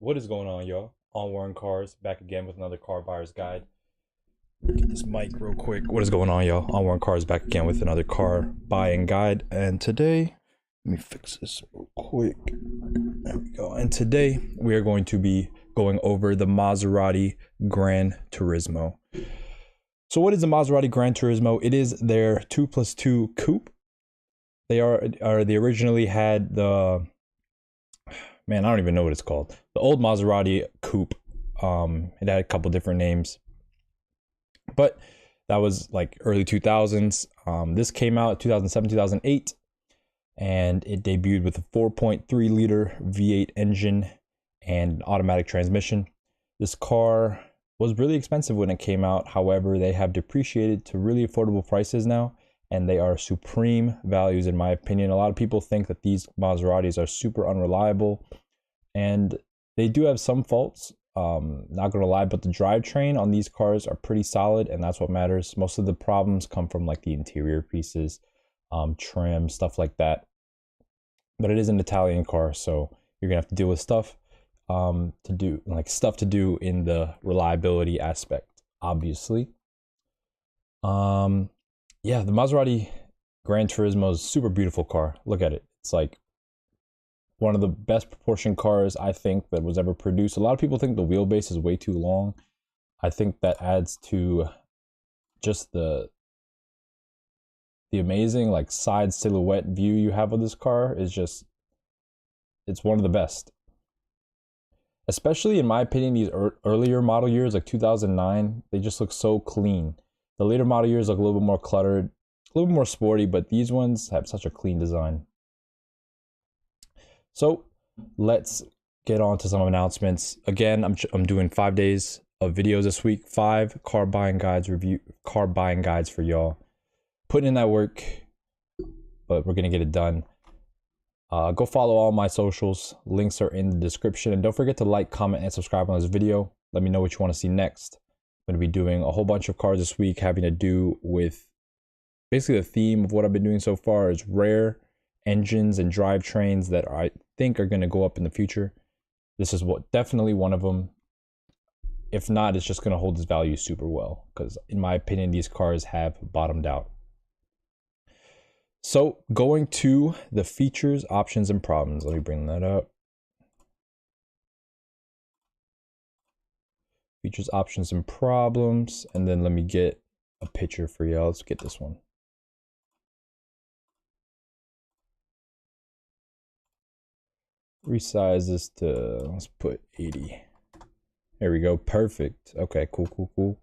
What is going on, y'all? On Warren Cars, back again with another car buyer's guide. Get this mic real quick. What is going on, y'all? On Warren Cars, back again with another car buying guide. And today, let me fix this real quick. There we go. And today, we are going to be going over the Maserati GranTurismo. So what is the Maserati GranTurismo? It is their 2+2 coupe. They originally had the, man, I don't even know what it's called. The old Maserati coupe. It had a couple different names, but that was like early 2000s. This came out 2007, 2008, and it debuted with a 4.3 liter V8 engine and an automatic transmission. This car was really expensive when it came out. However, they have depreciated to really affordable prices now, and they are supreme values in my opinion. A lot of people think that these Maseratis are super unreliable, and they do have some faults, not gonna lie, but the drivetrain on these cars are pretty solid, and that's what matters. Most of the problems come from like the interior pieces, trim, stuff like that. But it is an Italian car, so you're gonna have to deal with stuff to do in the reliability aspect, obviously. Yeah, the Maserati GranTurismo is a super beautiful car. Look at it. It's like one of the best proportioned cars I think that was ever produced. A lot of people think the wheelbase is way too long. I think that adds to just the amazing like side silhouette view you have of this car. Is just, it's one of the best. Especially in my opinion, these earlier model years like 2009, they just look so clean. The later model years look a little bit more cluttered, a little bit more sporty, but these ones have such a clean design. So let's get on to some announcements. Again, I'm doing 5 days of videos this week, 5 car buying guides for y'all. Putting in that work, but we're gonna get it done. Go follow all my socials. Links are in the description, and don't forget to like, comment, and subscribe on this video. Let me know what you want to see next. I'm gonna be doing a whole bunch of cars this week having to do with basically the theme of what I've been doing so far is rare engines and drivetrains that I think are going to go up in the future. This is definitely one of them. If not, it's just going to hold its value super well, because in my opinion, these cars have bottomed out. So going to the features, options, and problems. Let me bring that up. Features, options, and problems. And then let me get a picture for y'all. Let's get this one. Resize this to, let's put 80. There we go. Perfect. Okay, cool.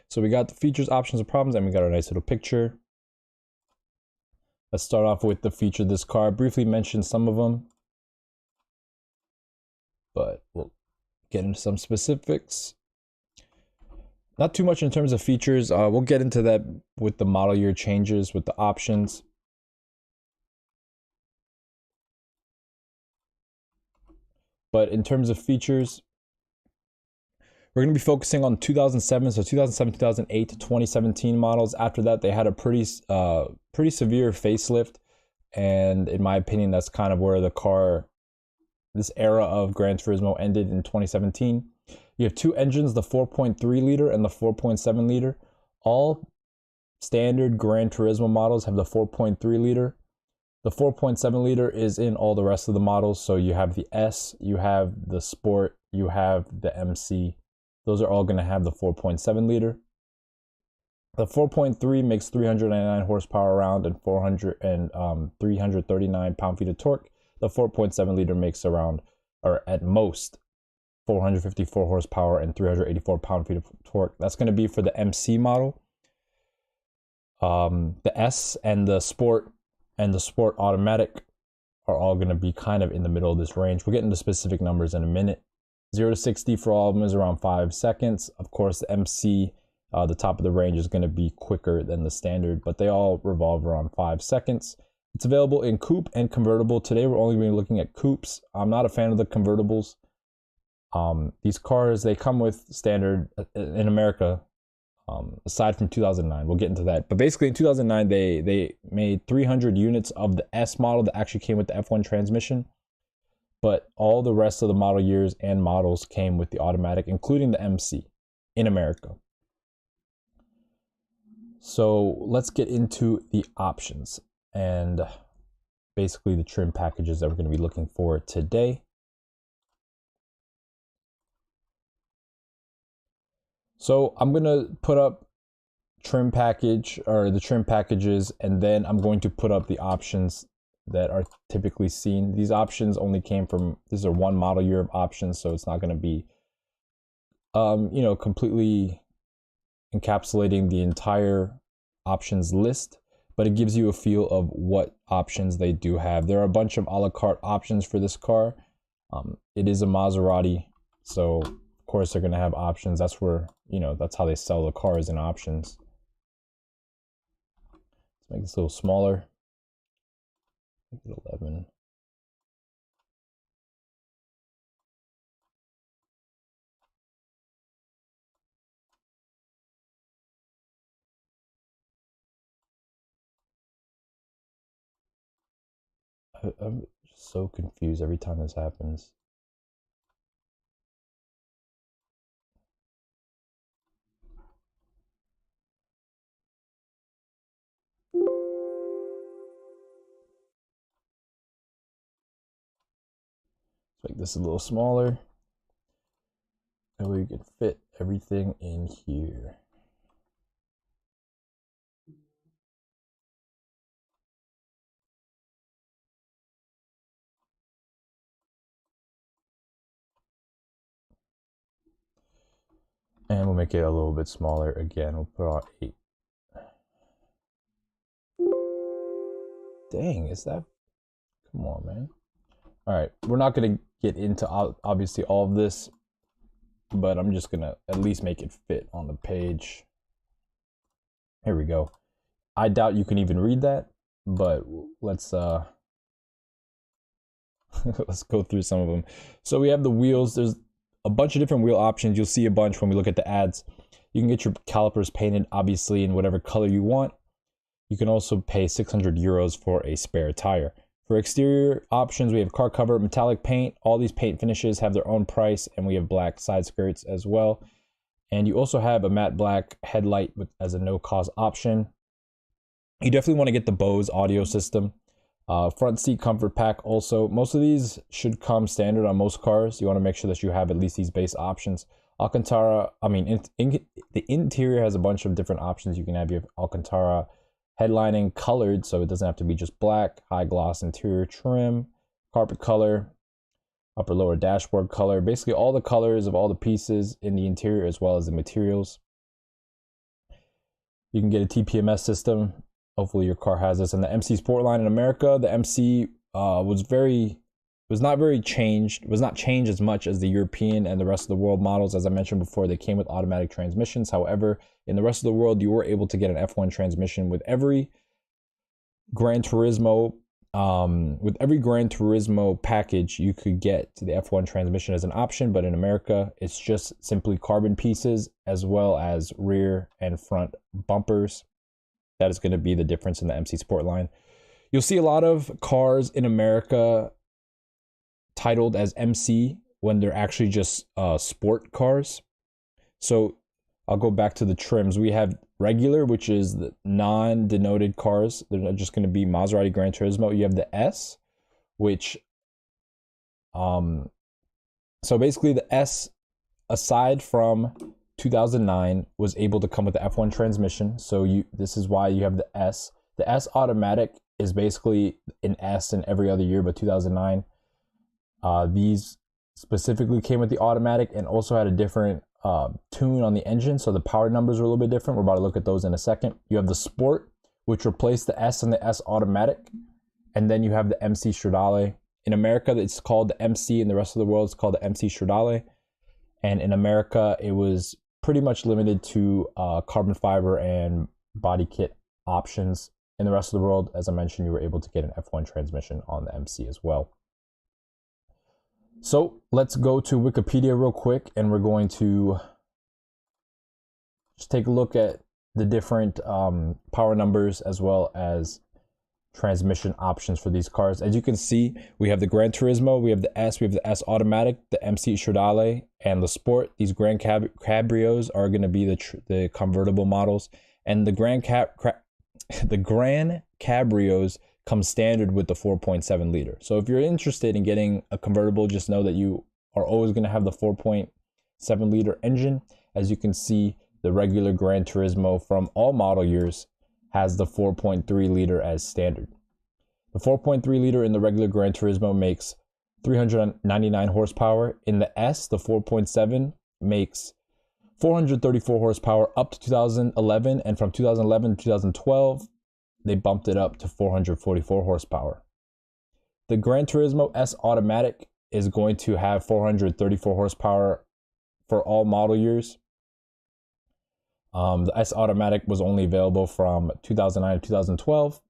So we got the features, options, and problems, and we got a nice little picture. Let's start off with the feature of this car. I briefly mentioned some of them, but we'll get into some specifics. Not too much in terms of features. We'll get into that with the model year changes, with the options. But in terms of features, we're going to be focusing on 2007, so 2007, 2008 to 2017 models. After that, they had a pretty severe facelift, and in my opinion, that's kind of where this era of GranTurismo ended in 2017. You have two engines, the 4.3 liter and the 4.7 liter. All standard GranTurismo models have the 4.3 liter. The 4.7 liter is in all the rest of the models. So you have the S, you have the Sport, you have the MC. Those are all going to have the 4.7 liter. The 4.3 makes 399 horsepower around and 339 pound-feet of torque. The 4.7 liter makes around, or at most, 454 horsepower and 384 pound-feet of torque. That's going to be for the MC model. The S and the Sport Automatic are all going to be kind of in the middle of this range. We'll get into specific numbers in a minute. 0 to 60 for all of them is around 5 seconds. Of course, the MC, the top of the range, is going to be quicker than the standard, but they all revolve around 5 seconds. It's available in coupe and convertible. Today, we're only going to be looking at coupes. I'm not a fan of the convertibles. These cars, they come with standard in America, aside from 2009. We'll get into that. But basically in 2009, they made 300 units of the S model that actually came with the F1 transmission. but all the rest of the model years and models came with the automatic, including the MC in America. So let's get into the options and basically the trim packages that we're going to be looking for today. So I'm going to put up trim package or the trim packages, and then I'm going to put up the options that are typically seen. These options only came from, these are one model year of options, so it's not going to be you know, completely encapsulating the entire options list, but it gives you a feel of what options they do have. There are a bunch of a la carte options for this car. It is a Maserati, so of course they're going to have options. That's where, you know, that's how they sell the cars in options. Let's make this a little smaller. Make it 11. I'm so confused every time this happens. Let's make this a little smaller, and we can fit everything in here. And we'll make it a little bit smaller again. We'll put on 8. Dang, is that? Come on, man. All right, we're not gonna get into obviously all of this, but I'm just gonna at least make it fit on the page. Here we go. I doubt you can even read that, but let's let's go through some of them. So we have the wheels. There's a bunch of different wheel options. You'll see a bunch when we look at the ads. You can get your calipers painted, obviously, in whatever color you want. You can also pay 600 euros for a spare tire. For exterior options, we have car cover, metallic paint. All these paint finishes have their own price, and we have black side skirts as well. And you also have a matte black headlight as a no-cost option. You definitely want to get the Bose audio system. Front seat comfort pack also. Most of these should come standard on most cars. You want to make sure that you have at least these base options. Alcantara, I mean, the interior has a bunch of different options. You can have your Alcantara headlining colored, so it doesn't have to be just black. High gloss interior trim, carpet color, upper lower dashboard color. Basically all the colors of all the pieces in the interior as well as the materials. You can get a TPMS system. Hopefully your car has this. And the MC Sportline in America, the MC was not changed as much as the European and the rest of the world models. As I mentioned before, they came with automatic transmissions. However, in the rest of the world, you were able to get an F1 transmission with every GranTurismo. With every GranTurismo package, you could get the F1 transmission as an option, but in America, it's just simply carbon pieces as well as rear and front bumpers. That is going to be the difference in the MC Sportline. You'll see a lot of cars in America titled as MC when they're actually just sport cars. So I'll go back to the trims. We have regular, which is the non-denoted cars. They're just going to be Maserati GranTurismo. You have the S, which so basically the S, aside from 2009, was able to come with the F1 transmission. So this is why you have the S. The S automatic is basically an S in every other year, but 2009. These specifically came with the automatic and also had a different tune on the engine, so the power numbers are a little bit different. We're about to look at those in a second. You have the Sport, which replaced the S and the S automatic, and then you have the MC Stradale. In America, it's called the MC. In the rest of the world, it's called the MC Stradale. And in America, it was pretty much limited to carbon fiber and body kit options. In the rest of the world, as I mentioned, you were able to get an F1 transmission on the MC as well. So let's go to Wikipedia real quick, and we're going to just take a look at the different power numbers as well as transmission options for these cars. As you can see, we have the GranTurismo, we have the S, we have the S Automatic, the MC Stradale, and the Sport. These Grand Cabrios are going to be the convertible models, and the Grand Cabrios come standard with the 4.7 liter. So if you're interested in getting a convertible, just know that you are always going to have the 4.7 liter engine. As you can see, the regular GranTurismo from all model years has the 4.3 liter as standard. The 4.3 liter in the regular GranTurismo makes 399 horsepower. In the S, the 4.7 makes 434 horsepower up to 2011, and from 2011 to 2012, they bumped it up to 444 horsepower. The GranTurismo S Automatic is going to have 434 horsepower for all model years. The S Automatic was only available from 2009 to 2012.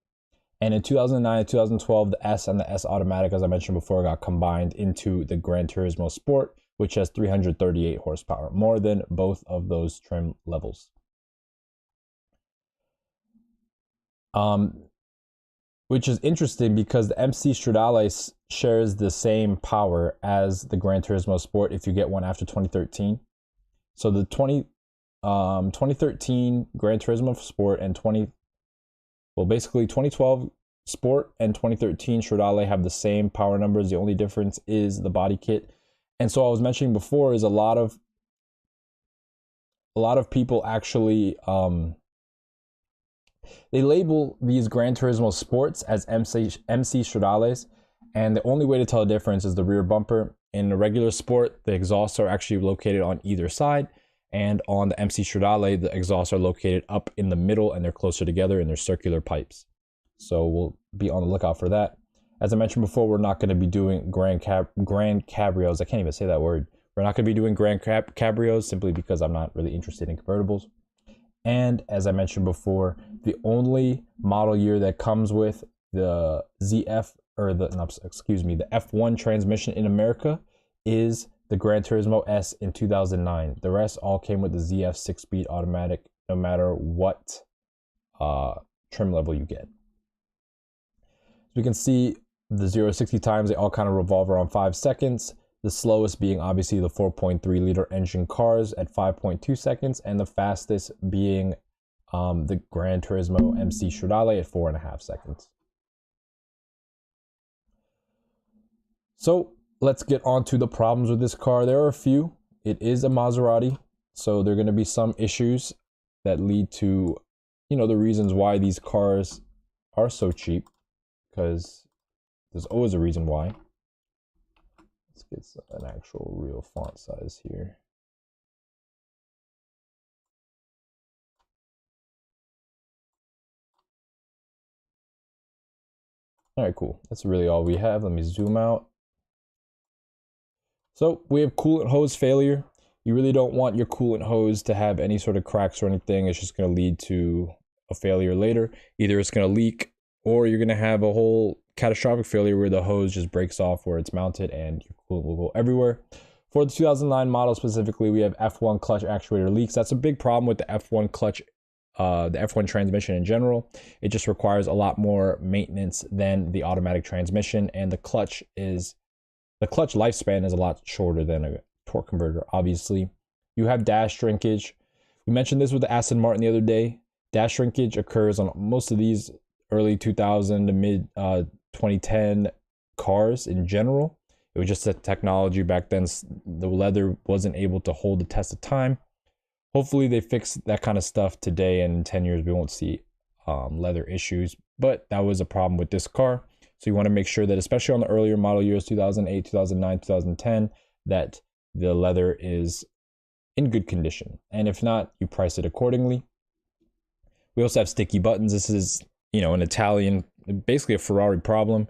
And in 2009 and 2012, the S and the S Automatic, as I mentioned before, got combined into the GranTurismo Sport, which has 338 horsepower, more than both of those trim levels. Which is interesting because the MC Stradale shares the same power as the GranTurismo Sport if you get one after 2013. So the 2013 GranTurismo Sport and 2012 Sport and 2013 Stradale have the same power numbers. The only difference is the body kit. And so I was mentioning before is a lot of people actually they label these GranTurismo Sports as MC Stradales, and the only way to tell the difference is the rear bumper. In the regular Sport, the exhausts are actually located on either side, and on the MC Stradale, the exhausts are located up in the middle, and they're closer together, and they're circular pipes. So we'll be on the lookout for that. As I mentioned before, we're not going to be doing Grand Cabrios. I can't even say that word. We're not going to be doing Grand Cabrios simply because I'm not really interested in convertibles. And as I mentioned before, the only model year that comes with the ZF or the F1 transmission in America is the GranTurismo S in 2009. The rest all came with the ZF 6-speed automatic, no matter what trim level you get. So we can see the 0 to 60 times, they all kind of revolve around 5 seconds. The slowest being obviously the 4.3 liter engine cars at 5.2 seconds, and the fastest being the GranTurismo MC Stradale at 4.5 seconds. So let's get on to the problems with this car. There are a few. It is a Maserati, so there are going to be some issues that lead to, the reasons why these cars are so cheap, because there's always a reason why. Let's get an actual real font size here. All right, cool. That's really all we have. Let me zoom out. So we have coolant hose failure. You really don't want your coolant hose to have any sort of cracks or anything. It's just going to lead to a failure later. Either it's going to leak, or you're going to have a whole catastrophic failure where the hose just breaks off where it's mounted and your coolant will go everywhere. For the 2009 model specifically, we have F1 clutch actuator leaks. That's a big problem with the F1 clutch, the F1 transmission in general. It just requires a lot more maintenance than the automatic transmission, and the clutch lifespan is a lot shorter than a torque converter, obviously. You have dash shrinkage. We mentioned this with the Aston Martin the other day. Dash shrinkage occurs on most of these early 2000 to mid 2010 cars in general. It was just a technology back then. The leather wasn't able to hold the test of time. Hopefully they fix that kind of stuff today, and in 10 years we won't see leather issues. But that was a problem with this car. So you want to make sure that, especially on the earlier model years, 2008, 2009, 2010, that the leather is in good condition. And if not, you price it accordingly. We also have sticky buttons. This is, an Italian, basically a Ferrari problem.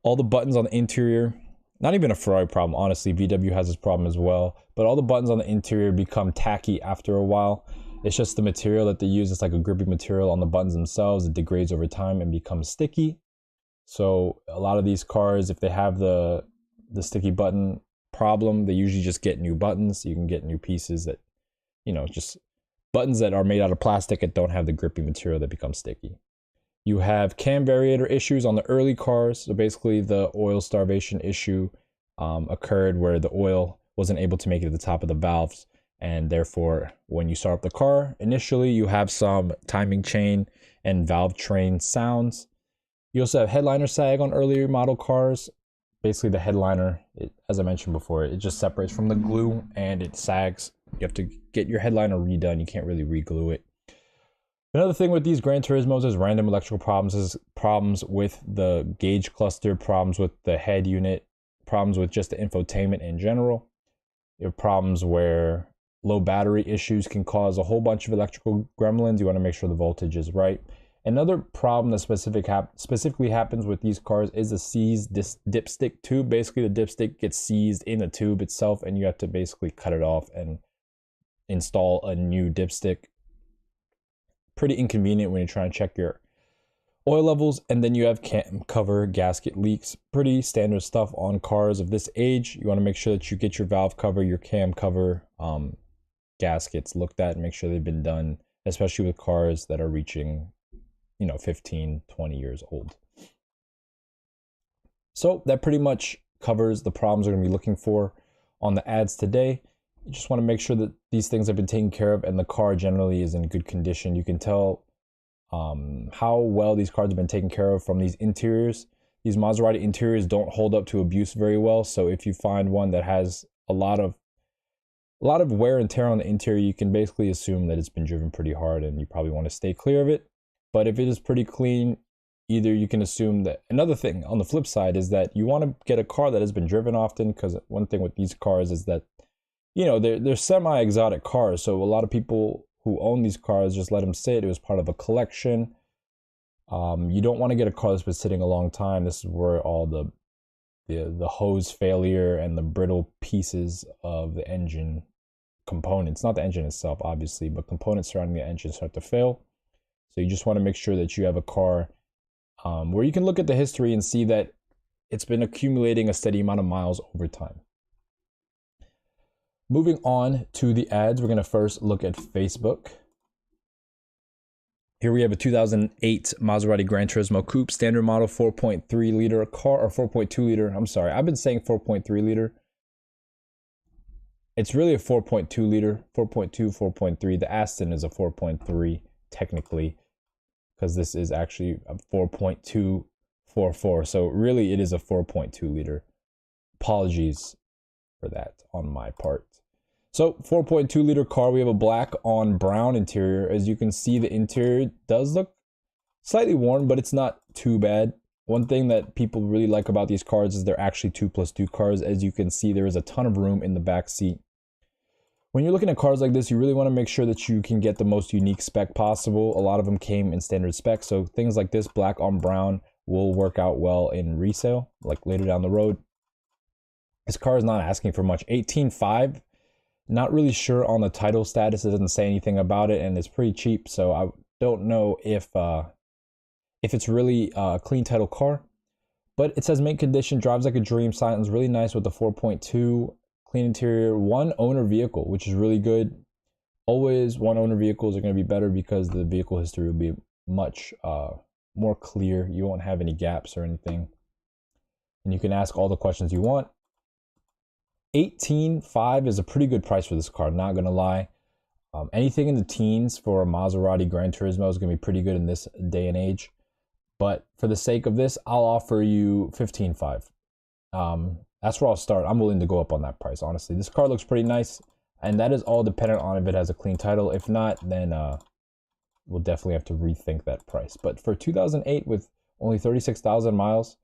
All the buttons on the interior, not even a Ferrari problem, honestly. VW has this problem as well. But all the buttons on the interior become tacky after a while. It's just the material that they use. It's like a grippy material on the buttons themselves. It degrades over time and becomes sticky. So a lot of these cars, if they have the sticky button problem, they usually just get new buttons. You can get new pieces that, just buttons that are made out of plastic and don't have the grippy material that becomes sticky. You have cam variator issues on the early cars. So basically the oil starvation issue occurred where the oil wasn't able to make it to the top of the valves. And therefore, when you start up the car, initially you have some timing chain and valve train sounds. You also have headliner sag on earlier model cars. Basically the headliner, as I mentioned before, it just separates from the glue and it sags. You have to get your headliner redone. You can't really re-glue it. Another thing with these GranTurismos is random electrical problems, is problems with the gauge cluster, problems with the head unit, problems with just the infotainment in general. You have problems where low battery issues can cause a whole bunch of electrical gremlins. You want to make sure the voltage is right. Another problem that specifically happens with these cars is the seized dipstick tube. Basically, the dipstick gets seized in the tube itself, and you have to basically cut it off and install a new dipstick. Pretty inconvenient when you're trying to check your oil levels. And then you have cam cover gasket leaks. Pretty standard stuff on cars of this age. You want to make sure that you get your valve cover, your cam cover gaskets looked at and make sure they've been done, especially with cars that are reaching 15, 20 years old. So that pretty much covers the problems we're going to be looking for on the ads today. You just want to make sure that these things have been taken care of and the car generally is in good condition. You can tell how well these cars have been taken care of from these interiors. These Maserati interiors don't hold up to abuse very well. So if you find one that has a lot of wear and tear on the interior, you can basically assume that it's been driven pretty hard and you probably want to stay clear of it. But if it is pretty clean, either you can assume that. Another thing on the flip side is that you want to get a car that has been driven often, because one thing with these cars is that, they're semi-exotic cars. So a lot of people who own these cars just let them sit. It was part of a collection. You don't want to get a car that's been sitting a long time. This is where all the hose failure and the brittle pieces of the engine components, not the engine itself, obviously, but components surrounding the engine start to fail. So you just want to make sure that you have a car where you can look at the history and see that it's been accumulating a steady amount of miles over time. Moving on to the ads, we're going to first look at Facebook. Here we have a 2008 Maserati GranTurismo Coupe, standard model, 4.3 liter car, or 4.2 liter. I'm sorry, I've been saying 4.3 liter. It's really a 4.2 liter, 4.2, 4.3. The Aston is a 4.3 technically, because this is actually a 4.244. So really it is a 4.2 liter. Apologies for that on my part. So 4.2 liter car, we have a black on brown interior. As you can see, the interior does look slightly worn, but it's not too bad. One thing that people really like about these cars is they're actually 2+2 cars. As you can see, there is a ton of room in the back seat. When you're looking at cars like this, you really want to make sure that you can get the most unique spec possible. A lot of them came in standard spec, so things like this, black on brown, will work out well in resale, like later down the road. This car is not asking for much. 18.5, not really sure on the title status. It doesn't say anything about it, and it's pretty cheap, so I don't know if it's really a clean title car. But it says mint condition, drives like a dream, sounds really nice with the 4.2. Clean interior, one owner vehicle, which is really good. Always one owner vehicles are going to be better because the vehicle history will be much more clear. You won't have any gaps or anything. And you can ask all the questions you want. 18.5 is a pretty good price for this car, not going to lie. Anything in the teens for a Maserati GranTurismo is going to be pretty good in this day and age. But for the sake of this, I'll offer you 15.5. That's where I'll start. I'm willing to go up on that price, honestly. This car looks pretty nice, and that is all dependent on if it has a clean title. If not, then we'll definitely have to rethink that price. But for 2008 with only 36,000 miles,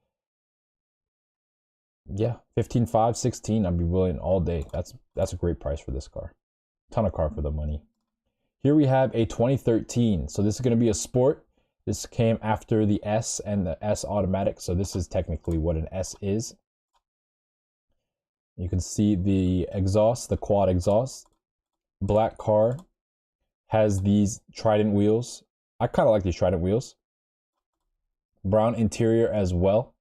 yeah, 15.5, 16, I'd be willing all day. That's a great price for this car. Ton of car for the money. Here we have a 2013. So this is going to be a sport. This came after the S and the S automatic. So this is technically what an S is. You can see the exhaust, the quad exhaust. Black car. Has these Trident wheels. I kind of like these Trident wheels. Brown interior as well.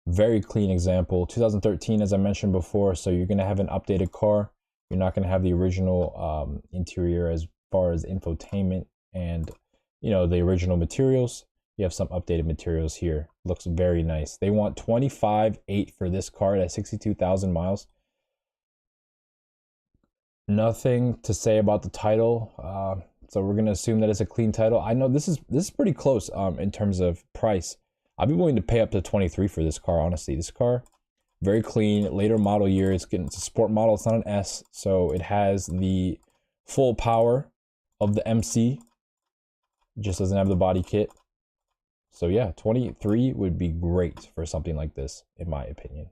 Very clean example. 2013, as I mentioned before, so you're going to have an updated car. You're not going to have the original interior as far as infotainment and, you know, the original materials. You have some updated materials here. Looks very nice. They want 25.8 for this car at 62,000 miles. Nothing to say about the title. So we're gonna assume that it's a clean title. I know this is pretty close in terms of price. I'd be willing to pay up to 23 for this car, honestly. This car, very clean, later model year. It's a sport model, it's not an S, so it has the full power of the MC. It just doesn't have the body kit. So yeah, 23 would be great for something like this, in my opinion.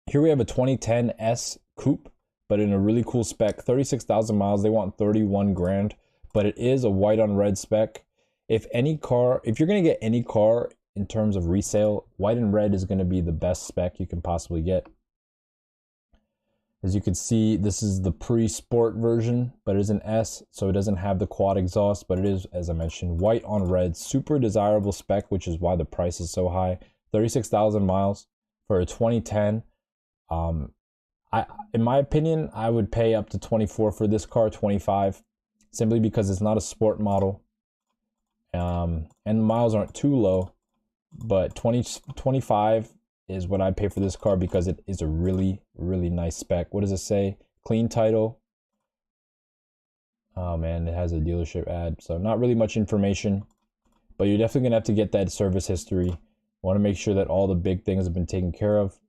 Here we have a 2010 S Coupe, but in a really cool spec, 36,000 miles. They want 31 grand, but it is a white on red spec. If you're gonna get any car in terms of resale, white and red is gonna be the best spec you can possibly get. As you can see, this is the pre-sport version, but it is an S, so it doesn't have the quad exhaust, but it is, as I mentioned, white on red, super desirable spec, which is why the price is so high. 36,000 miles for a 2010. In my opinion, I would pay up to 24 for this car, 25, simply because it's not a sport model. And the miles aren't too low, but 25 is what I pay for this car because it is a really, really nice spec. What does it say? Clean title. Oh man, it has a dealership ad, so not really much information, but you're definitely gonna have to get that service history. Want to make sure that all the big things have been taken care of,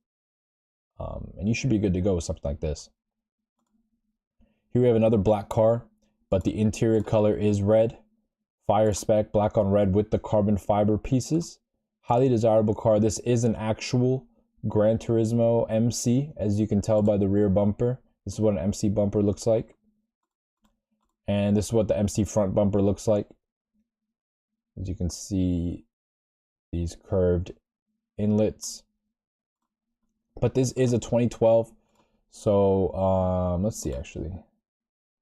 and you should be good to go with something like this. Here we have another black car, but the interior color is red. Fire spec, black on red with the carbon fiber pieces. Highly desirable car. This is an actual GranTurismo MC, as you can tell by the rear bumper. This is what an MC bumper looks like. And this is what the MC front bumper looks like. As you can see, these curved inlets. But this is a 2012. So let's see, actually.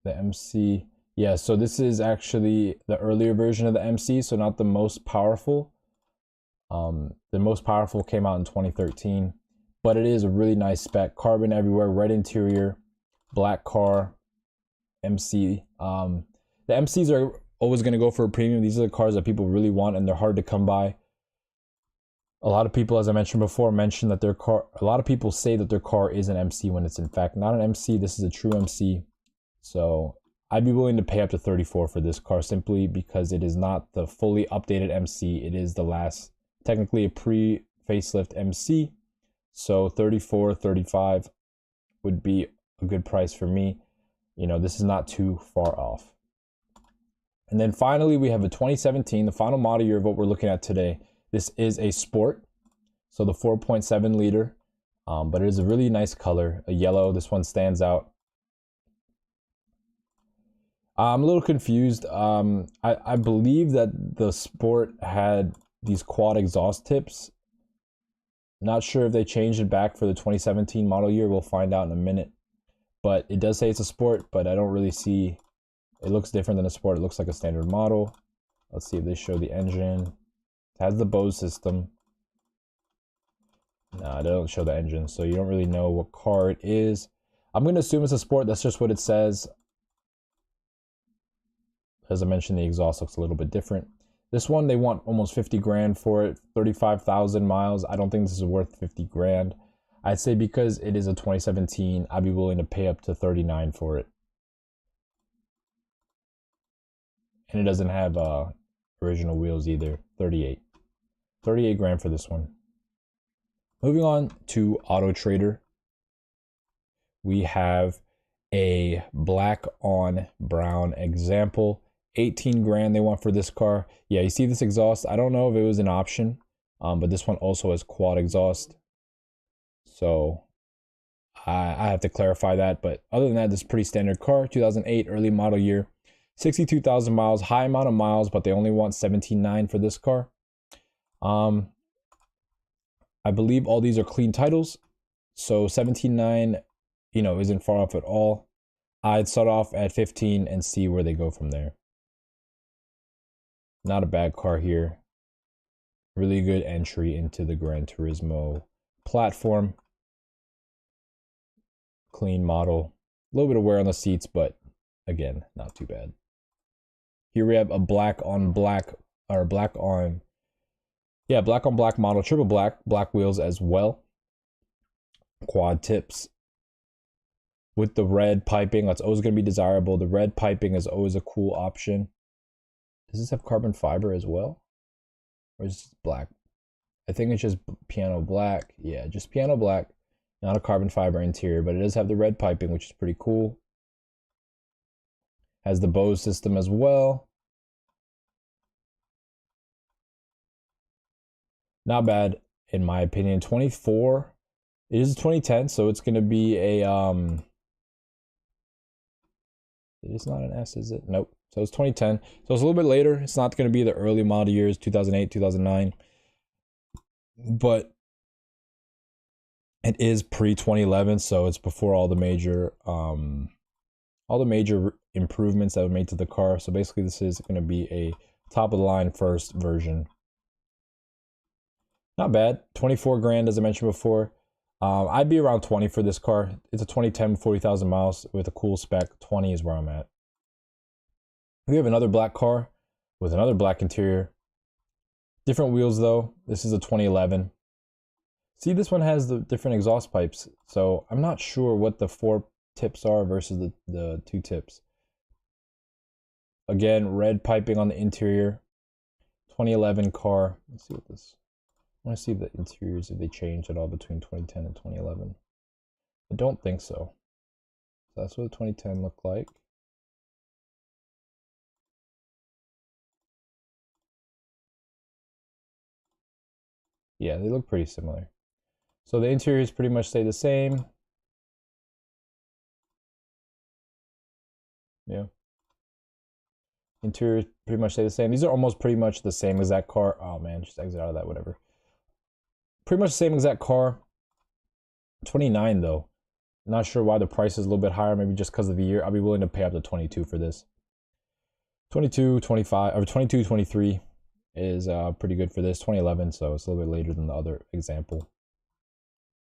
The MC. Yeah, so this is actually the earlier version of the MC, so not the most powerful. The most powerful came out in 2013, but it is a really nice spec. Carbon everywhere, red interior, black car, MC. The MCs are always going to go for a premium. These are the cars that people really want, and they're hard to come by. A lot of people, as I mentioned before, mention that a lot of people say that their car is an MC when it's in fact not an MC. This is a true MC. So I'd be willing to pay up to 34 for this car simply because it is not the fully updated MC. It is the last, technically a pre-facelift MC. So 34, 35 would be a good price for me. You know, this is not too far off. And then finally, we have a 2017, the final model year of what we're looking at today. This is a sport, so the 4.7 liter, but it is a really nice color, a yellow. This one stands out. I'm a little confused. I believe that the sport had these quad exhaust tips. Not sure if they changed it back for the 2017 model year. We'll find out in a minute. But it does say it's a sport, but I don't really see, it looks different than a sport. It looks like a standard model. Let's see if they show the engine. It has the Bose system. No, they don't show the engine, so you don't really know what car it is. I'm going to assume it's a sport. That's just what it says. As I mentioned, the exhaust looks a little bit different. This one, they want almost 50 grand for it, 35,000 miles. I don't think this is worth 50 grand. I'd say because it is a 2017, I'd be willing to pay up to 39 for it. And it doesn't have original wheels either, 38. 38 grand for this one. Moving on to Auto Trader. We have a black on brown example. 18 grand they want for this car. Yeah, you see this exhaust? I don't know if it was an option, but this one also has quad exhaust. So I have to clarify that. But other than that, this is a pretty standard car. 2008 early model year. 62,000 miles, high amount of miles, but they only want 17.9 for this car. I believe all these are clean titles. So 17.9, you know, isn't far off at all. I'd start off at 15 and see where they go from there. Not a bad car here. Really good entry into the GranTurismo platform. Clean model. A little bit of wear on the seats, but again, not too bad. Here we have a black on black, or black on, yeah, black on black model, triple black wheels as well. Quad tips with the red piping. That's always going to be desirable. The red piping is always a cool option. Does this have carbon fiber as well? Or is it black? I think it's just piano black. Yeah, just piano black. Not a carbon fiber interior, but it does have the red piping, which is pretty cool. Has the Bose system as well. Not bad, in my opinion. 24. It is 2010, so it's going to be a... It's not an S, is it? Nope. So it's 2010. So it's a little bit later. It's not going to be the early model years, 2008, 2009. But it is pre-2011, so it's before all the major improvements that were made to the car. So basically this is going to be a top of the line first version. Not bad. 24 grand, as I mentioned before. I'd be around 20 for this car. It's a 2010, 40,000 miles with a cool spec. 20 is where I'm at. We have another black car with another black interior. Different wheels though. This is a 2011. See, this one has the different exhaust pipes. So I'm not sure what the 4 tips are versus the 2 tips. Again, red piping on the interior. 2011 car. Let's see what this... I want to see the interiors, if they changed at all between 2010 and 2011. I don't think so. So that's what the 2010 looked like. Yeah, they look pretty similar. So the interiors pretty much stay the same. Yeah. Interiors pretty much stay the same. These are almost pretty much the same exact car. Oh man, just exit out of that, whatever. Pretty much the same exact car. 29 though. Not sure why the price is a little bit higher, maybe just because of the year. I'll be willing to pay up to 22 for this. 22, 25, or 22, 23 is pretty good for this. 2011, so it's a little bit later than the other example.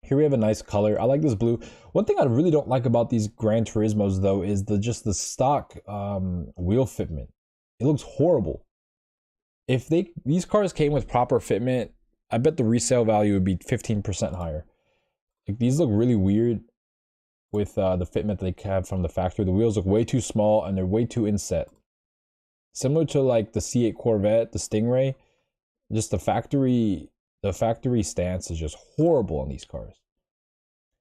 Here we have a nice color. I like this blue. One thing I really don't like about these GranTurismos though is just the stock wheel fitment. It looks horrible. If these cars came with proper fitment, I bet the resale value would be 15% higher. Like, these look really weird with the fitment they have from the factory. The wheels look way too small and they're way too inset. Similar to like the C8 Corvette, the Stingray, just the factory stance is just horrible on these cars.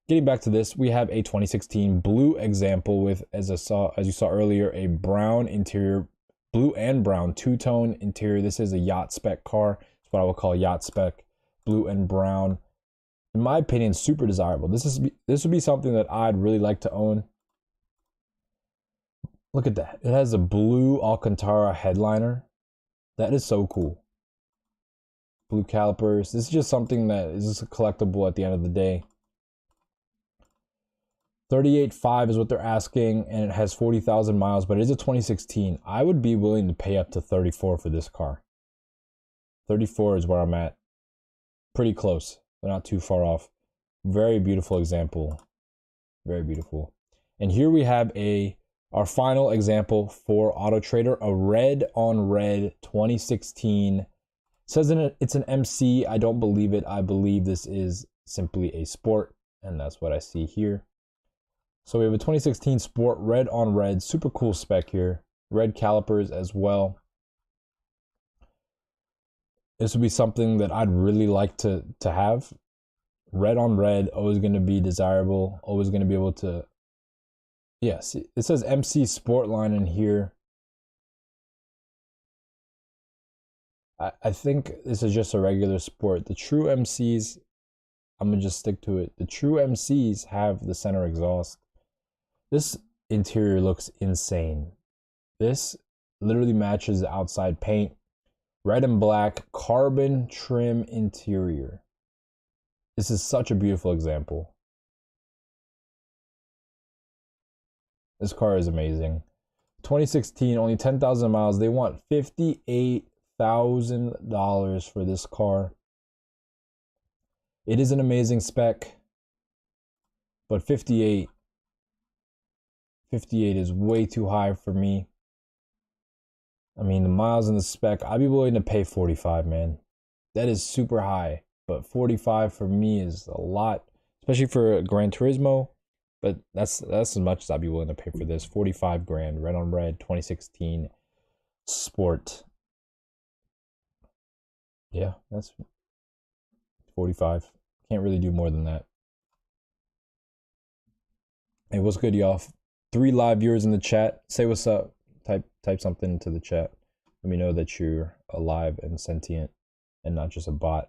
Getting back to this, we have a 2016 blue example with, as you saw earlier, a brown interior, blue and brown two-tone interior. This is a yacht spec car. It's what I would call yacht spec, blue and brown. In my opinion, super desirable. This would be something that I'd really like to own. Look at that. It has a blue Alcantara headliner. That is so cool. Blue calipers. This is just something that is just a collectible at the end of the day. 38.5 is what they're asking, and it has 40,000 miles, but it is a 2016. I would be willing to pay up to 34 for this car. 34 is where I'm at. Pretty close. They're not too far off. Very beautiful example. Very beautiful. And here we have our final example for Auto Trader, a red on red 2016. It says it's an MC. I don't believe it. I believe this is simply a sport, and that's what I see here. So we have a 2016 Sport, red on red, super cool spec here. Red calipers as well. This would be something that I'd really like to have. Red on red, always going to be desirable, always going to be able to... Yes, it says MC Sport line in here. I think this is just a regular sport. The true MCs, I'm going to just stick to it. The true MCs have the center exhaust. This interior looks insane. This literally matches the outside paint. Red and black, carbon trim interior. This is such a beautiful example. This car is amazing. 2016, only 10,000 miles. They want $58,000 for this car. It is an amazing spec, but 58 is way too high for me. I mean, the miles in the spec, I'd be willing to pay 45, man. That is super high, but 45 for me is a lot, especially for GranTurismo. But that's as much as I'd be willing to pay for this. 45 grand, red on red, 2016 Sport. Yeah, that's 45. Can't really do more than that. Hey, what's good, y'all? 3 live viewers in the chat. Say what's up. Type something into the chat. Let me know that you're alive and sentient and not just a bot.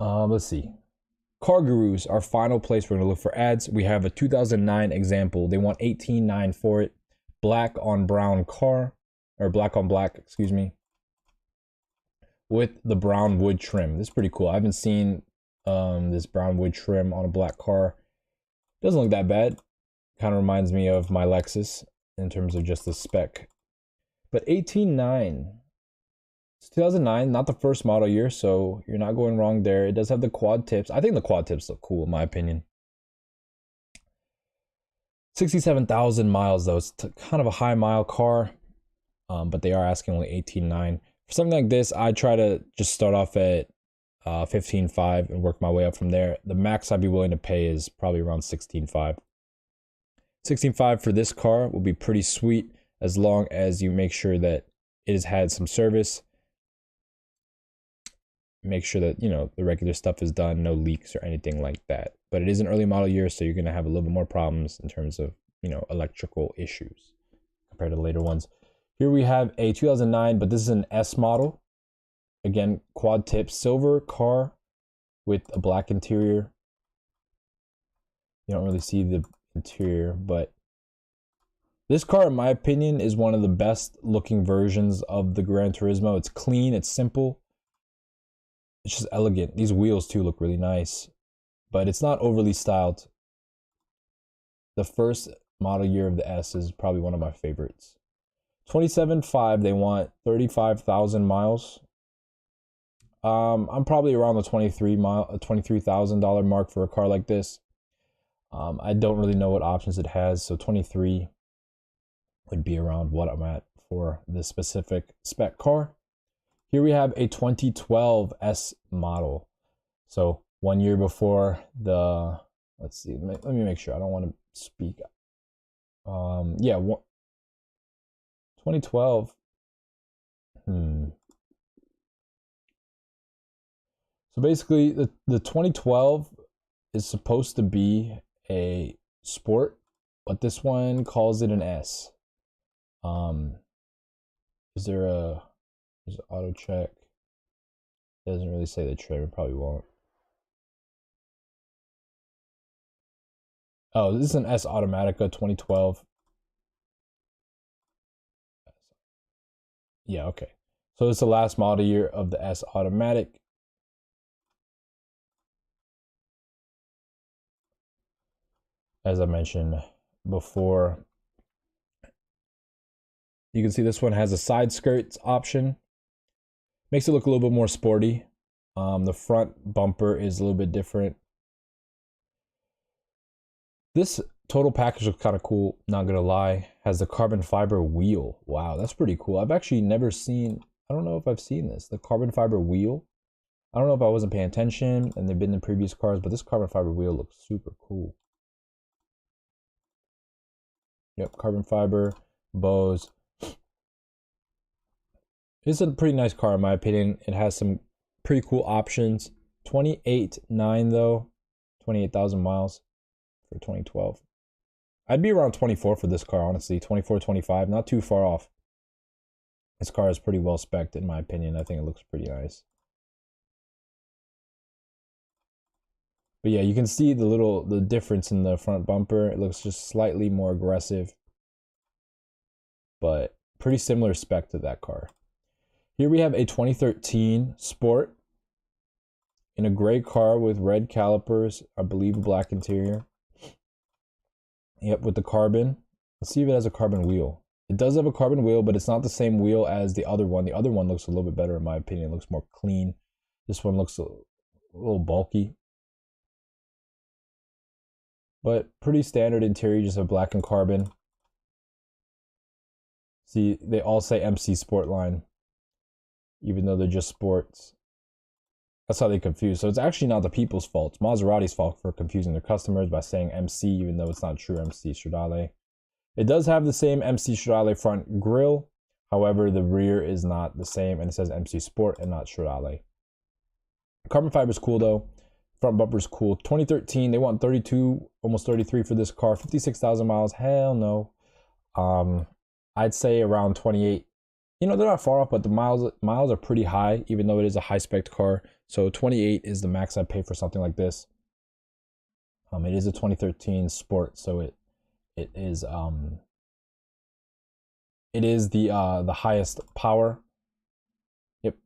Let's see. Car Gurus, our final place we're gonna look for ads. We have a 2009 example. They want 18.9 for it. Black on brown car, or black on black, excuse me, with the brown wood trim. This is pretty cool. I haven't seen this brown wood trim on a black car. Doesn't look that bad. Kind of reminds me of my Lexus in terms of just the spec. But 18.9. It's 2009, not the first model year, so you're not going wrong there. It does have the quad tips. I think the quad tips look cool in my opinion. 67,000 miles though. It's kind of a high mile car, but they are asking only 18.9. For something like this, I try to just start off at 15.5 and work my way up from there. The max I'd be willing to pay is probably around 16.5. 16.5 for this car will be pretty sweet as long as you make sure that it has had some service. Make sure that, you know, the regular stuff is done, no leaks or anything like that. But it is an early model year, so you're going to have a little bit more problems in terms of, you know, electrical issues compared to the later ones. Here we have a 2009, but this is an S model. Again, quad tip, silver car with a black interior. You don't really see the interior, but this car, in my opinion, is one of the best looking versions of the GranTurismo. It's clean, it's simple. It's just elegant. These wheels too look really nice, but it's not overly styled. The first model year of the S is probably one of my favorites. 27.5, they want 35,000 miles. I'm probably around the $23,000 mark for a car like this. I don't really know what options it has, so 23 would be around what I'm at for this specific spec car. Here we have a 2012 S model. So 1 year before the, let's see, let me make sure. I don't want to speak. Yeah, 2012. So basically the 2012 is supposed to be a sport, but this one calls it an S. Is there a, there's auto check. It doesn't really say the trim, it probably won't. Oh, this is an S Automatica 2012. Yeah, okay. So it's the last model year of the S Automatic. As I mentioned before, you can see this one has a side skirts option. Makes it look a little bit more sporty. The front bumper is a little bit different. This total package looks kind of cool, not gonna lie. Has the carbon fiber wheel. Wow, that's pretty cool. I've actually never seen, I don't know if I've seen this, the carbon fiber wheel. I don't know if I wasn't paying attention and they've been in previous cars, but this carbon fiber wheel looks super cool. Yep, carbon fiber, Bose. It's a pretty nice car in my opinion. It has some pretty cool options. 28.9 though, 28,000 miles for 2012. I'd be around 24 for this car, honestly. 24, 25, not too far off. This car is pretty well spec'd in my opinion. I think it looks pretty nice. But yeah, you can see the difference in the front bumper. It looks just slightly more aggressive, but pretty similar spec to that car. Here we have a 2013 Sport in a gray car with red calipers, I believe a black interior. Yep, with the carbon. Let's see if it has a carbon wheel. It does have a carbon wheel, but it's not the same wheel as the other one. The other one looks a little bit better in my opinion. It looks more clean. This one looks a little bulky. But pretty standard interior, just a black and carbon. See, they all say MC Sportline, even though they're just sports. That's how they confuse. So it's actually not the people's fault. It's Maserati's fault for confusing their customers by saying MC, even though it's not true MC Stradale. It does have the same MC Stradale front grille. However, the rear is not the same, and it says MC Sport and not Stradale. Carbon fiber is cool though. Front bumper is cool. 2013, they want 32, almost 33 for this car. 56,000 miles. Hell no. I'd say around 28. You know, they're not far off, but the miles are pretty high, even though it is a high spec car. So 28 is the max I'd pay for something like this. It is a 2013 Sport, so it is the highest power. Yep.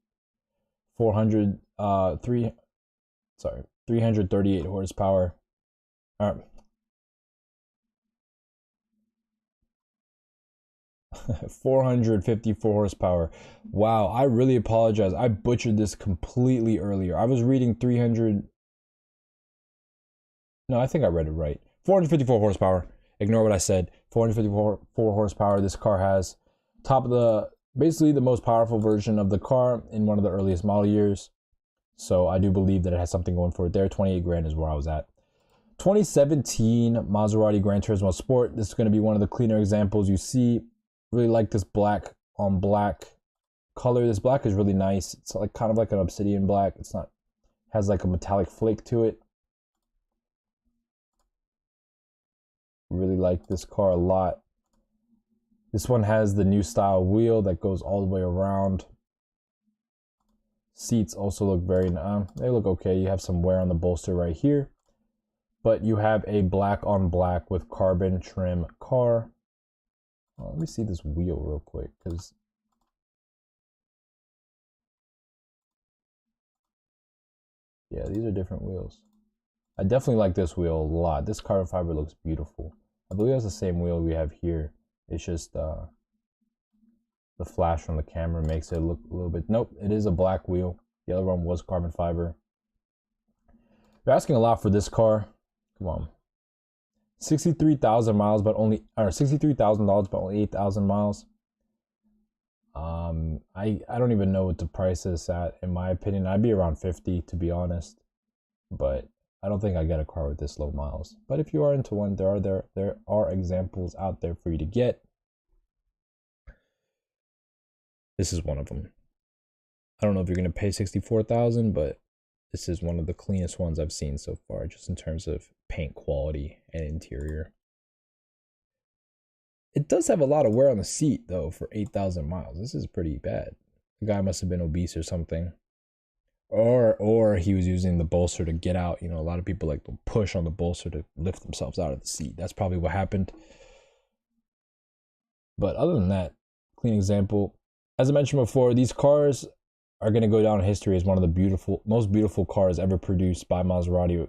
338 horsepower. 454 horsepower. Wow, I really apologize. I butchered this completely earlier. I was reading 300. No, I think I read it right. 454 horsepower. Ignore what I said. 454 horsepower this car has. Top of the, basically the most powerful version of the car in one of the earliest model years. So I do believe that it has something going for it there. 28 grand is where I was at. 2017 Maserati GranTurismo Sport. This is going to be one of the cleaner examples you see. Really like this black on black color. This black is really nice. It's like kind of like an obsidian black. It's not, has like a metallic flake to it. Really like this car a lot. This one has the new style wheel that goes all the way around. Seats also look very nice. They look okay. You have some wear on the bolster right here, but you have a black on black with carbon trim car. Let me see this wheel real quick, because yeah, these are different wheels. I definitely like this wheel a lot. This carbon fiber looks beautiful. I believe that's the same wheel we have here. It's just the flash from the camera makes it look a little bit. Nope, it is a black wheel. The other one was carbon fiber. They're asking a lot for this car. Come on. 63,000 miles, but only, or $63,000, but only 8,000 miles. I don't even know what the price is at. In my opinion, I'd be around 50 to be honest, but I don't think I get a car with this low miles. But if you are into one, there are examples out there for you to get. This is one of them. I don't know if you're gonna pay 64,000, but this is one of the cleanest ones I've seen so far, just in terms of paint quality and interior. It does have a lot of wear on the seat though for 8,000 miles. This is pretty bad. The guy must have been obese or something. Or he was using the bolster to get out. You know, a lot of people like to push on the bolster to lift themselves out of the seat. That's probably what happened. But other than that, clean example. As I mentioned before, these cars are going to go down in history as one of the most beautiful cars ever produced by Maserati,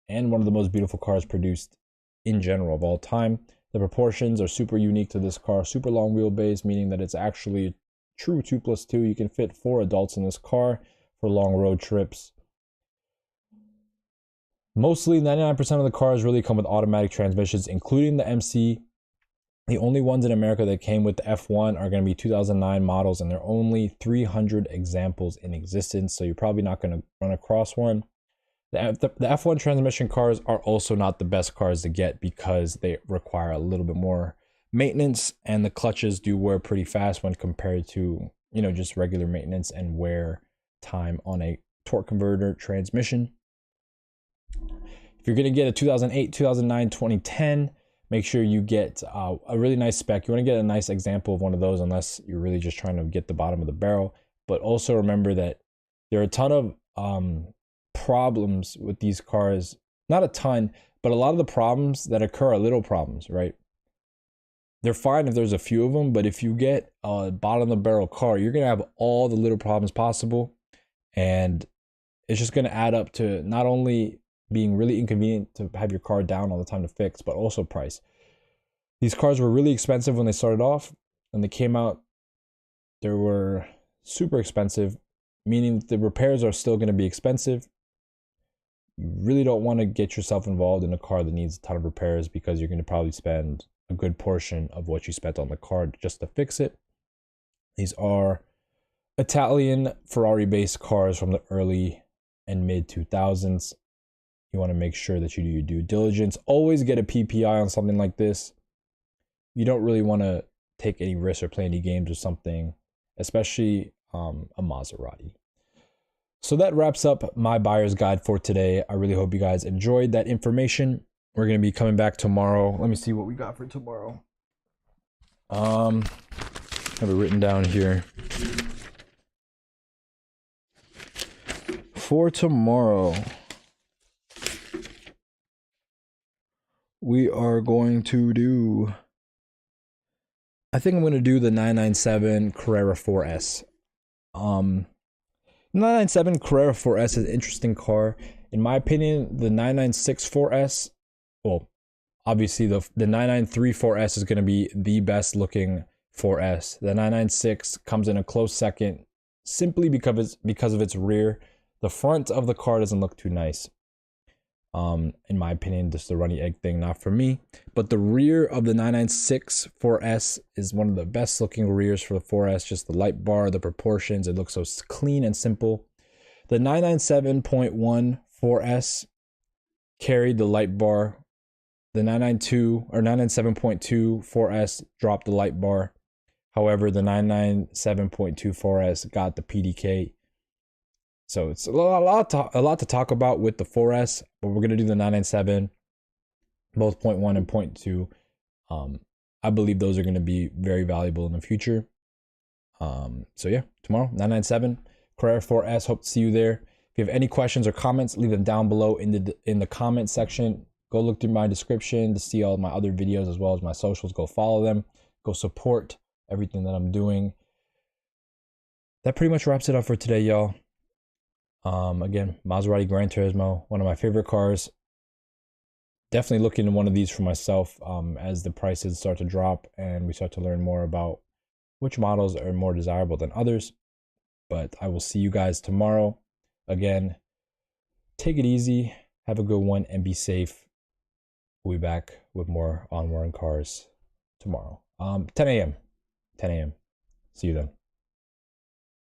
and one of the most beautiful cars produced in general of all time. The proportions are super unique to this car. Super long wheelbase, meaning that it's actually a true 2+2. You can fit 4 adults in this car for long road trips. Mostly 99% of the cars really come with automatic transmissions, including the MC. The only ones in America that came with the F1 are going to be 2009 models, and there are only 300 examples in existence, so you're probably not going to run across one. The F1 transmission cars are also not the best cars to get because they require a little bit more maintenance, and the clutches do wear pretty fast when compared to, you know, just regular maintenance and wear time on a torque converter transmission. If you're going to get a 2008, 2009, 2010, make sure you get a really nice spec. You want to get a nice example of one of those unless you're really just trying to get the bottom of the barrel. But also remember that there are a ton of problems with these cars. Not a ton, but a lot of the problems that occur are little problems, right? They're fine if there's a few of them, but if you get a bottom of the barrel car, you're going to have all the little problems possible. And it's just going to add up to not only being really inconvenient to have your car down all the time to fix, but also price. These cars were really expensive when they started off. When they came out, they were super expensive, meaning the repairs are still going to be expensive. You really don't want to get yourself involved in a car that needs a ton of repairs because you're going to probably spend a good portion of what you spent on the car just to fix it. These are Italian Ferrari based cars from the early and mid 2000s. You want to make sure that you do your due diligence. Always get a PPI on something like this. You don't really want to take any risks or play any games or something, especially a Maserati. So that wraps up my buyer's guide for today. I really hope you guys enjoyed that information. We're going to be coming back tomorrow. Let me see what we got for tomorrow. I have it written down here. For tomorrow, we are going to do, I think I'm going to do the 997 Carrera 4S. 997 Carrera 4S is an interesting car. In my opinion, the 996 4S, well, obviously the 993 4S is going to be the best looking 4S. The 996 comes in a close second simply because of its rear. The front of the car doesn't look too nice. In my opinion, just the runny egg thing, not for me. But the rear of the 996 4S is one of the best looking rears for the 4S. Just the light bar, the proportions, it looks so clean and simple. The 997.1 4S carried the light bar. The 992 or 997.2 4S dropped the light bar. However, the 997.2 4S got the PDK. So it's a lot to talk about with the 4S, but we're going to do the 997, both 0.1 and 0.2. I believe those are going to be very valuable in the future. So yeah, tomorrow, 997, Carrera 4S. Hope to see you there. If you have any questions or comments, leave them down below in the comment section. Go look through my description to see all my other videos as well as my socials. Go follow them. Go support everything that I'm doing. That pretty much wraps it up for today, y'all. Again, Maserati GranTurismo, one of my favorite cars. Definitely looking into one of these for myself as the prices start to drop and we start to learn more about which models are more desirable than others. But I will see you guys tomorrow. Again, take it easy, have a good one, and be safe. We'll be back with more on-road cars tomorrow. 10 a.m. 10 a.m. See you then.